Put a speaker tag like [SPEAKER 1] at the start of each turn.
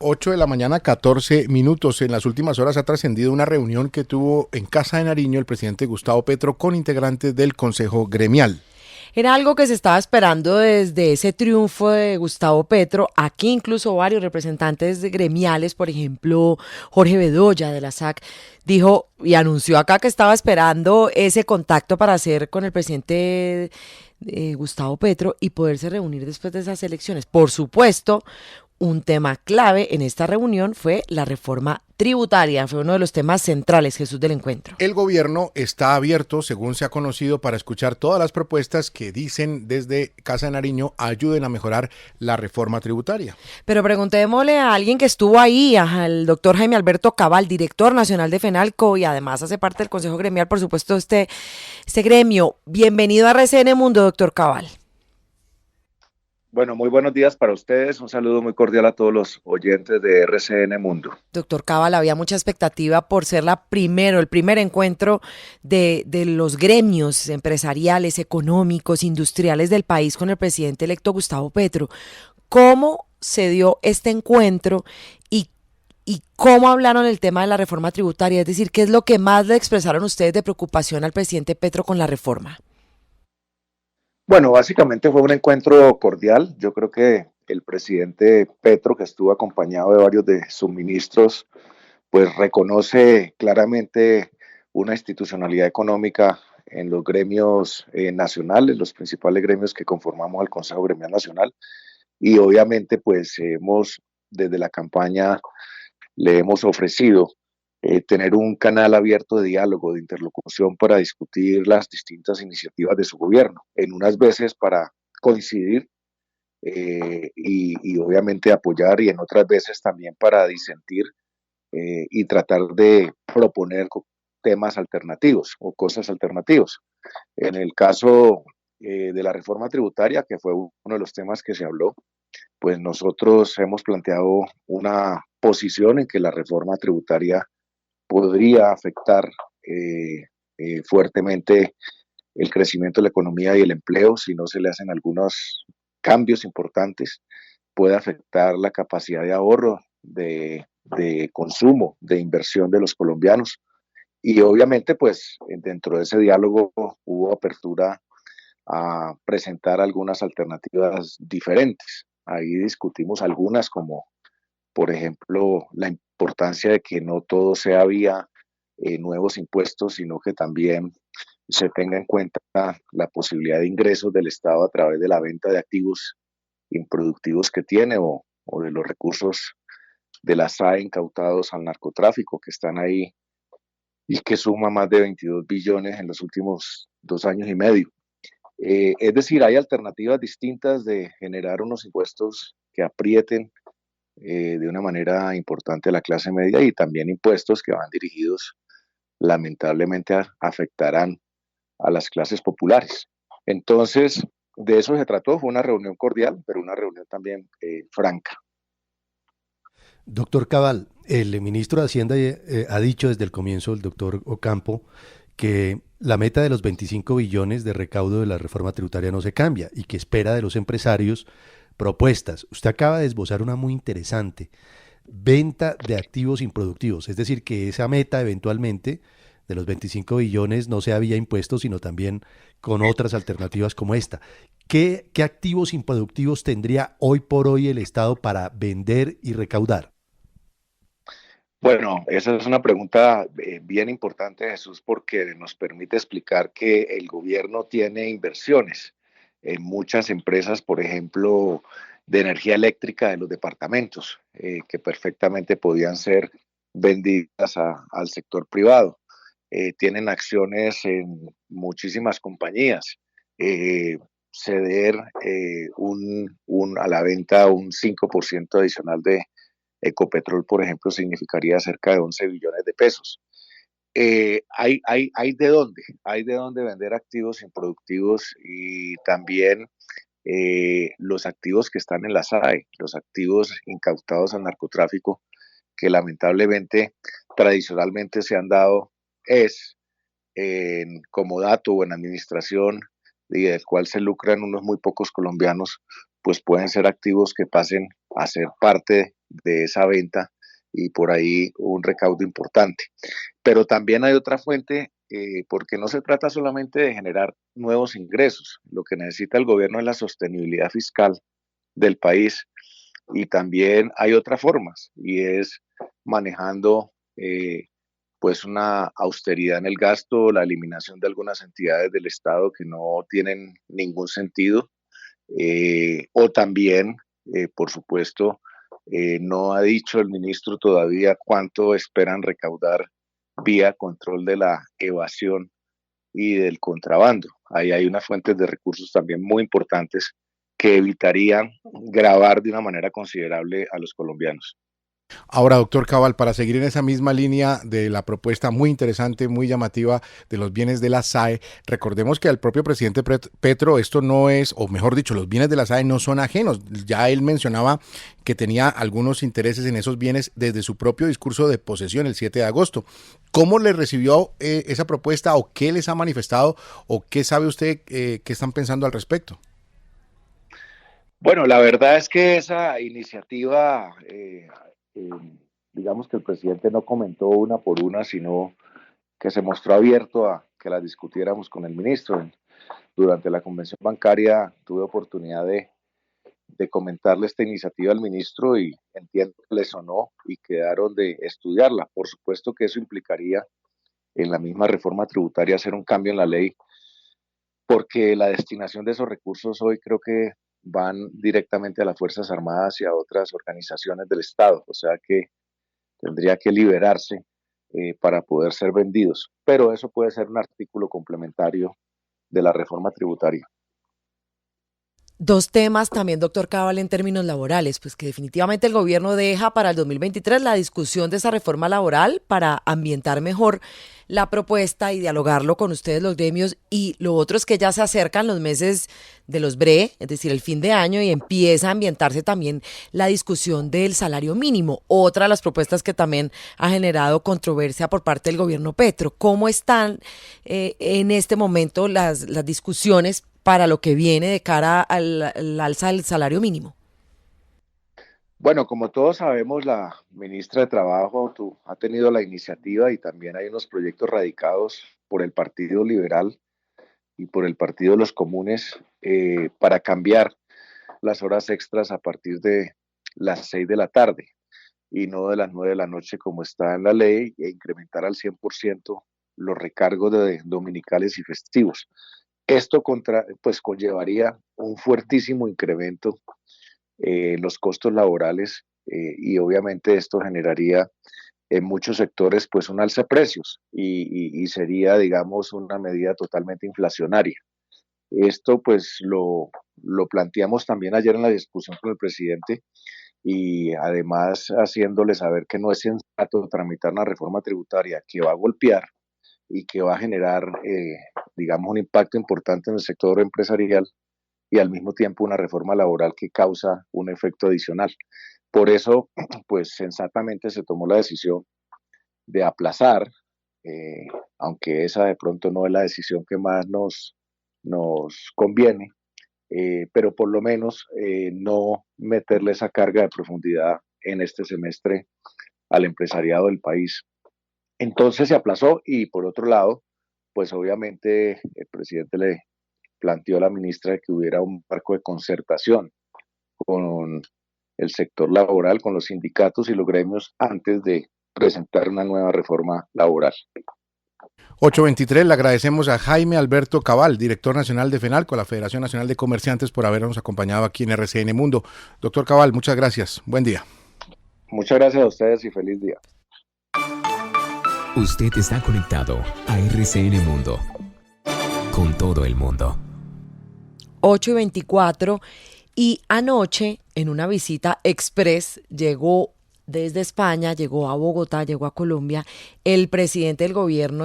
[SPEAKER 1] 8 de la mañana, 14 minutos. En las últimas horas ha trascendido una reunión que tuvo en Casa de Nariño el presidente Gustavo Petro con integrantes del Consejo Gremial.
[SPEAKER 2] Era algo que se estaba esperando desde ese triunfo de Gustavo Petro. Aquí incluso varios representantes gremiales, por ejemplo, Jorge Bedoya de la SAC, dijo y anunció acá que estaba esperando ese contacto para hacer con el presidente Gustavo Petro y poderse reunir después de esas elecciones. Por supuesto, un tema clave en esta reunión fue la reforma tributaria, fue uno de los temas centrales, Jesús, del encuentro.
[SPEAKER 1] El gobierno está abierto, según se ha conocido, para escuchar todas las propuestas que dicen desde Casa de Nariño ayuden a mejorar la reforma tributaria.
[SPEAKER 2] Pero preguntémosle a alguien que estuvo ahí, al doctor Jaime Alberto Cabal, director nacional de FENALCO y además hace parte del Consejo Gremial, por supuesto, este gremio. Bienvenido a RCN Mundo, doctor Cabal.
[SPEAKER 3] Bueno, muy buenos días para ustedes. Un saludo muy cordial a todos los oyentes de RCN Mundo.
[SPEAKER 2] Doctor Cabal, había mucha expectativa por ser el primer encuentro de los gremios empresariales, económicos, industriales del país con el presidente electo Gustavo Petro. ¿Cómo se dio este encuentro y cómo hablaron el tema de la reforma tributaria? Es decir, ¿qué es lo que más le expresaron ustedes de preocupación al presidente Petro con la reforma?
[SPEAKER 3] Bueno, básicamente fue un encuentro cordial. Yo creo que el presidente Petro, que estuvo acompañado de varios de sus ministros, pues reconoce claramente una institucionalidad económica en los gremios nacionales, los principales gremios que conformamos al Consejo Gremial Nacional. Y obviamente, pues desde la campaña, le hemos ofrecido tener un canal abierto de diálogo, de interlocución para discutir las distintas iniciativas de su gobierno, en unas veces para coincidir y obviamente apoyar y en otras veces también para disentir y tratar de proponer temas alternativos o cosas alternativas. En el caso de la reforma tributaria, que fue uno de los temas que se habló, pues nosotros hemos planteado una posición en que la reforma tributaria podría afectar fuertemente el crecimiento de la economía y el empleo si no se le hacen algunos cambios importantes. Puede afectar la capacidad de ahorro, de consumo, de inversión de los colombianos. Y obviamente, pues dentro de ese diálogo hubo apertura a presentar algunas alternativas diferentes. Ahí discutimos algunas como, por ejemplo, la importancia de que no todo sea vía nuevos impuestos, sino que también se tenga en cuenta la posibilidad de ingresos del Estado a través de la venta de activos improductivos que tiene o de los recursos de la SAE incautados al narcotráfico que están ahí y que suma más de 22 billones en los últimos 2 años y medio. Es decir, hay alternativas distintas de generar unos impuestos que aprieten de una manera importante a la clase media y también impuestos que van dirigidos, lamentablemente, afectarán a las clases populares. Entonces, de eso se trató, fue una reunión cordial, pero una reunión también franca.
[SPEAKER 4] Doctor Cabal, el ministro de Hacienda ha dicho desde el comienzo, el doctor Ocampo, que la meta de los 25 billones de recaudo de la reforma tributaria no se cambia y que espera de los empresarios propuestas. Usted acaba de esbozar una muy interesante, venta de activos improductivos, es decir, que esa meta eventualmente de los 25 billones no sea vía impuestos, sino también con otras alternativas como esta. ¿Qué activos improductivos tendría hoy por hoy el Estado para vender y recaudar?
[SPEAKER 3] Bueno, esa es una pregunta bien importante, Jesús, porque nos permite explicar que el gobierno tiene inversiones en muchas empresas, por ejemplo, de energía eléctrica de los departamentos, que perfectamente podían ser vendidas al sector privado. Tienen acciones en muchísimas compañías. Eh, Ceder a la venta un 5% adicional de Ecopetrol, por ejemplo, significaría cerca de 11 billones de pesos. Hay de dónde vender activos improductivos y también los activos que están en la SAE, los activos incautados al narcotráfico, que lamentablemente tradicionalmente se han dado es en comodato o en administración y del cual se lucran unos muy pocos colombianos, pues pueden ser activos que pasen a ser parte de esa venta y por ahí un recaudo importante. Pero también hay otra fuente, porque no se trata solamente de generar nuevos ingresos, lo que necesita el gobierno es la sostenibilidad fiscal del país y también hay otras formas y es manejando pues una austeridad en el gasto, la eliminación de algunas entidades del Estado que no tienen ningún sentido, o también, por supuesto, no ha dicho el ministro todavía cuánto esperan recaudar vía control de la evasión y del contrabando. Ahí hay unas fuentes de recursos también muy importantes que evitarían gravar de una manera considerable a los colombianos.
[SPEAKER 1] Ahora, doctor Cabal, para seguir en esa misma línea de la propuesta muy interesante, muy llamativa de los bienes de la SAE, recordemos que al propio presidente Petro esto no es, o mejor dicho, los bienes de la SAE no son ajenos. Ya él mencionaba que tenía algunos intereses en esos bienes desde su propio discurso de posesión el 7 de agosto. ¿Cómo le recibió esa propuesta o qué les ha manifestado o qué sabe usted qué están pensando al respecto?
[SPEAKER 3] Bueno, la verdad es que esa iniciativa, eh, digamos que el presidente no comentó una por una, sino que se mostró abierto a que la discutiéramos con el ministro. Durante la convención bancaria tuve oportunidad de comentarle esta iniciativa al ministro y entiendo que le sonó y quedaron de estudiarla. Por supuesto que eso implicaría en la misma reforma tributaria hacer un cambio en la ley, porque la destinación de esos recursos hoy creo que van directamente a las Fuerzas Armadas y a otras organizaciones del Estado, o sea que tendría que liberarse para poder ser vendidos, pero eso puede ser un artículo complementario de la reforma tributaria.
[SPEAKER 2] Dos temas también, doctor Cabal, en términos laborales, pues que definitivamente el gobierno deja para el 2023 la discusión de esa reforma laboral para ambientar mejor la propuesta y dialogarlo con ustedes los gremios, y lo otro es que ya se acercan los meses de los BRE, es decir, el fin de año, y empieza a ambientarse también la discusión del salario mínimo, otra de las propuestas que también ha generado controversia por parte del gobierno Petro. ¿Cómo están en este momento las discusiones para lo que viene de cara al alza del salario mínimo?
[SPEAKER 3] Bueno, como todos sabemos, la ministra de Trabajo ha tenido la iniciativa y también hay unos proyectos radicados por el Partido Liberal y por el Partido de los Comunes para cambiar las horas extras a partir de las 6 de la tarde y no de las 9 de la noche como está en la ley, e incrementar al 100% los recargos de dominicales y festivos. Esto pues conllevaría un fuertísimo incremento en los costos laborales y obviamente esto generaría en muchos sectores pues un alza de precios y sería digamos una medida totalmente inflacionaria. Esto pues lo planteamos también ayer en la discusión con el presidente y además haciéndole saber que no es sensato tramitar una reforma tributaria que va a golpear y que va a generar, digamos, un impacto importante en el sector empresarial y al mismo tiempo una reforma laboral que causa un efecto adicional. Por eso, pues sensatamente se tomó la decisión de aplazar, eh, aunque esa de pronto no es la decisión que más nos conviene, pero por lo menos no meterle esa carga de profundidad en este semestre al empresariado del país. Entonces se aplazó y por otro lado, pues obviamente el presidente le planteó a la ministra que hubiera un marco de concertación con el sector laboral, con los sindicatos y los gremios antes de presentar una nueva reforma laboral.
[SPEAKER 1] 8:23, le agradecemos a Jaime Alberto Cabal, director nacional de FENALCO, la Federación Nacional de Comerciantes, por habernos acompañado aquí en RCN Mundo. Doctor Cabal, muchas gracias. Buen día.
[SPEAKER 3] Muchas gracias a ustedes y feliz día.
[SPEAKER 5] Usted está conectado a RCN Mundo, con todo el mundo.
[SPEAKER 2] 8:24, y anoche, en una visita express, llegó desde España, llegó a Bogotá, llegó a Colombia, el presidente del gobierno